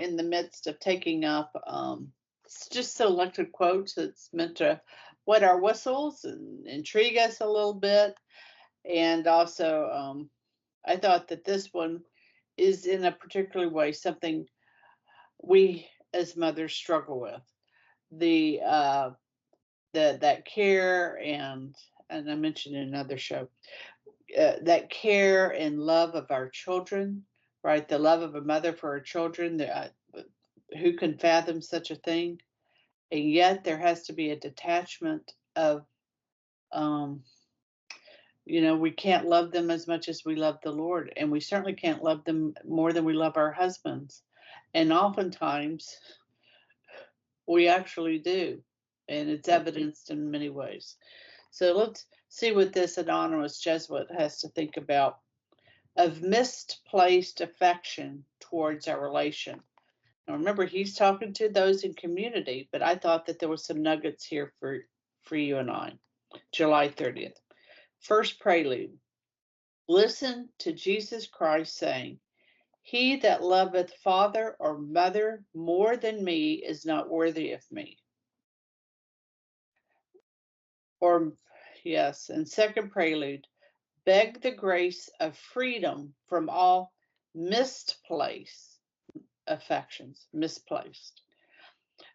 in the midst of taking up it's just selected quotes. It's meant to wet our whistles and intrigue us a little bit. And also, I thought that this one is in a particular way something we as mothers struggle with. The that care and I mentioned in another show, that care and love of our children, right? The love of a mother for her children. Who can fathom such a thing? And yet there has to be a detachment of, um, we can't love them as much as we love the Lord, and we certainly can't love them more than we love our husbands. And oftentimes we actually do, and it's evidenced in many ways. So let's see what this anonymous Jesuit has to think about of misplaced affection towards our relation. Now remember, he's talking to those in community, but I thought that there was some nuggets here for you and I. July 30th. First prelude. Listen to Jesus Christ saying, "He that loveth father or mother more than me is not worthy of me." Or, yes, and second prelude, beg the grace of freedom from all misplaced affections, misplaced.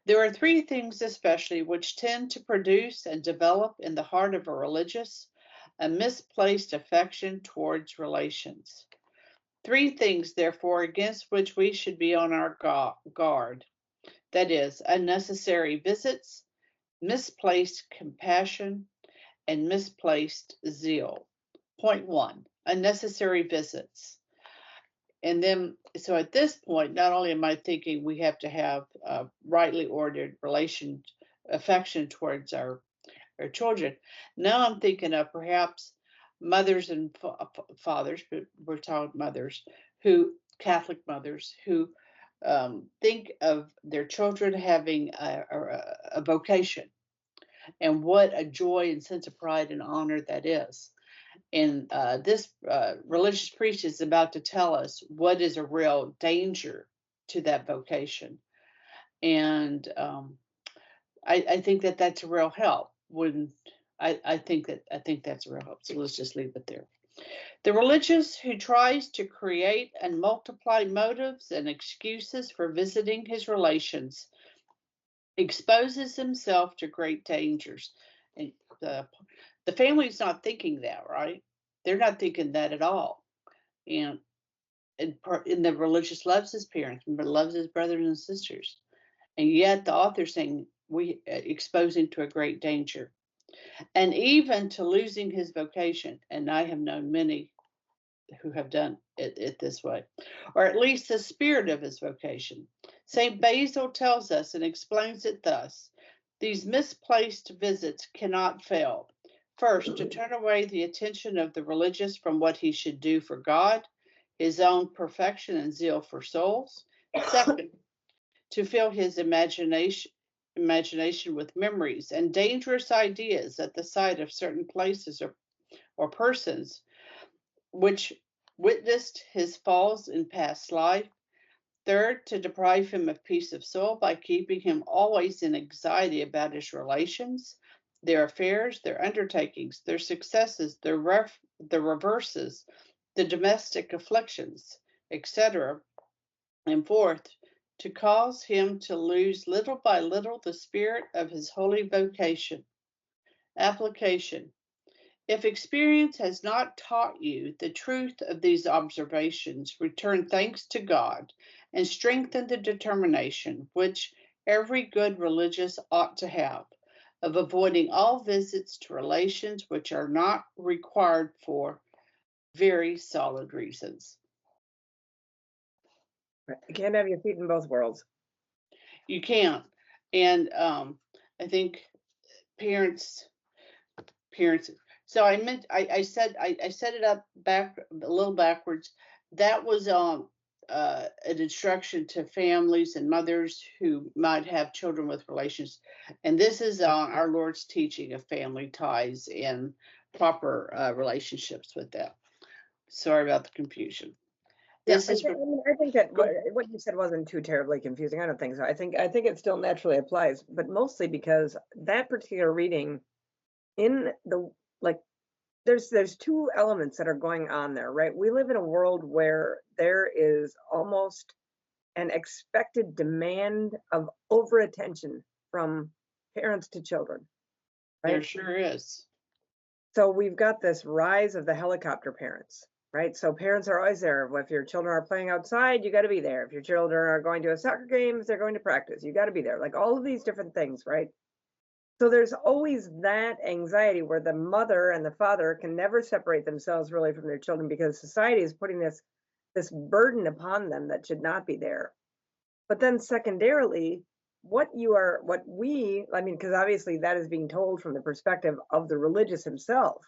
There are three things especially which tend to produce and develop in the heart of a religious a misplaced affection towards relations. Three things, therefore, against which we should be on our guard. That is, unnecessary visits, misplaced compassion, and misplaced zeal. Point one, unnecessary visits. And then, so at this point, not only am I thinking we have to have a rightly ordered affection towards our children, now I'm thinking of perhaps mothers and fathers, but we're talking mothers, Catholic mothers, who think of their children having a vocation, and what a joy and sense of pride and honor that is. And this religious priest is about to tell us what is a real danger to that vocation. And I think that that's a real help. I think that's a real help. So let's just leave it there. The religious who tries to create and multiply motives and excuses for visiting his relations exposes himself to great dangers. And the family's not thinking that, right? They're not thinking that at all. And the religious loves his parents, but loves his brothers and sisters. And yet the author's saying we exposing to a great danger. And even to losing his vocation. And I have known many who have done it this way, or at least the spirit of his vocation. St. Basil tells us and explains it thus: these misplaced visits cannot fail. First, to turn away the attention of the religious from what he should do for God, his own perfection and zeal for souls. Second, to fill his imagination with memories and dangerous ideas at the sight of certain places or persons which witnessed his falls in past life. Third, to deprive him of peace of soul by keeping him always in anxiety about his relations, their affairs, their undertakings, their successes, the reverses, the domestic afflictions, etc. And fourth, to cause him to lose little by little the spirit of his holy vocation. Application. If experience has not taught you the truth of these observations, return thanks to God and strengthen the determination which every good religious ought to have of avoiding all visits to relations which are not required for very solid reasons. You can't have your feet in both worlds. You can't. And I think parents. So I said it up back a little backwards. That was an instruction to families and mothers who might have children with relations, and this is our Lord's teaching of family ties and proper relationships with that. Sorry about the confusion. Yeah, This is I mean, I think that go what you said wasn't too terribly confusing. I don't think so. I think it still naturally applies, but mostly because that particular reading in the like there's two elements that are going on there, right? We live in a world where there is almost an expected demand of over attention from parents to children, there right? sure is. So we've got this rise of the helicopter parents, right? So parents are always there. If your children are playing outside, you got to be there. If your children are going to a soccer game, if they're going to practice, you got to be there. Like all of these different things, right? So there's always that anxiety where the mother and the father can never separate themselves really from their children because society is putting this burden upon them that should not be there. But then secondarily, I mean, because obviously that is being told from the perspective of the religious himself.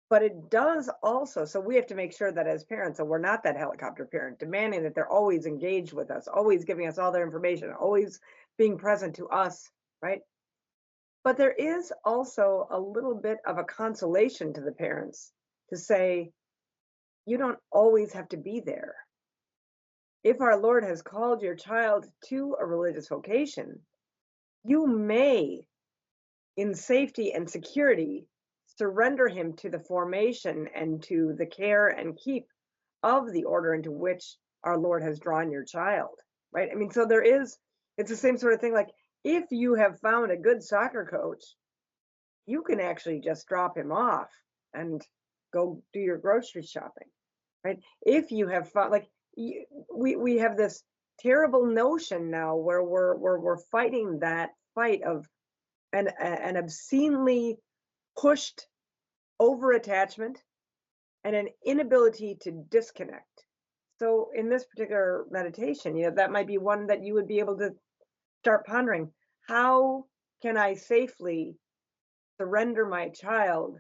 But it does also, so we have to make sure that as parents, so we're not that helicopter parent demanding that they're always engaged with us, always giving us all their information, always being present to us, right? But there is also a little bit of a consolation to the parents to say, you don't always have to be there. If our Lord has called your child to a religious vocation, you may, in safety and security, surrender him to the formation and to the care and keep of the order into which our Lord has drawn your child, right? I mean, so it's the same sort of thing. Like, if you have found a good soccer coach, you can actually just drop him off and go do your grocery shopping, right? If you have found, like, we have this terrible notion now where we're fighting that fight of an obscenely pushed over attachment and an inability to disconnect. So in this particular meditation, that might be one that you would be able to start pondering. How can I safely surrender my child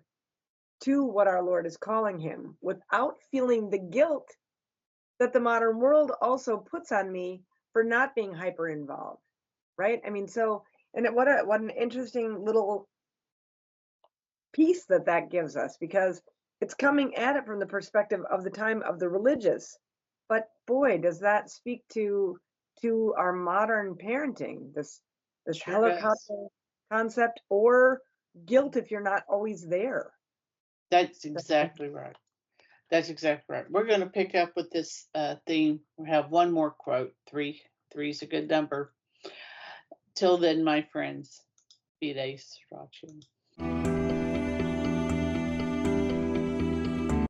to what our Lord is calling him without feeling the guilt that the modern world also puts on me for not being hyper involved, right? I mean, so, and what an interesting little piece that gives us, because it's coming at it from the perspective of the time of the religious. But boy, does that speak to our modern parenting, this sure does. helicopter concept, or guilt if you're not always there. That's exactly right. That's exactly right. We're going to pick up with this theme. We have one more quote. Three's a good number. Till then, my friends, fidesetratio.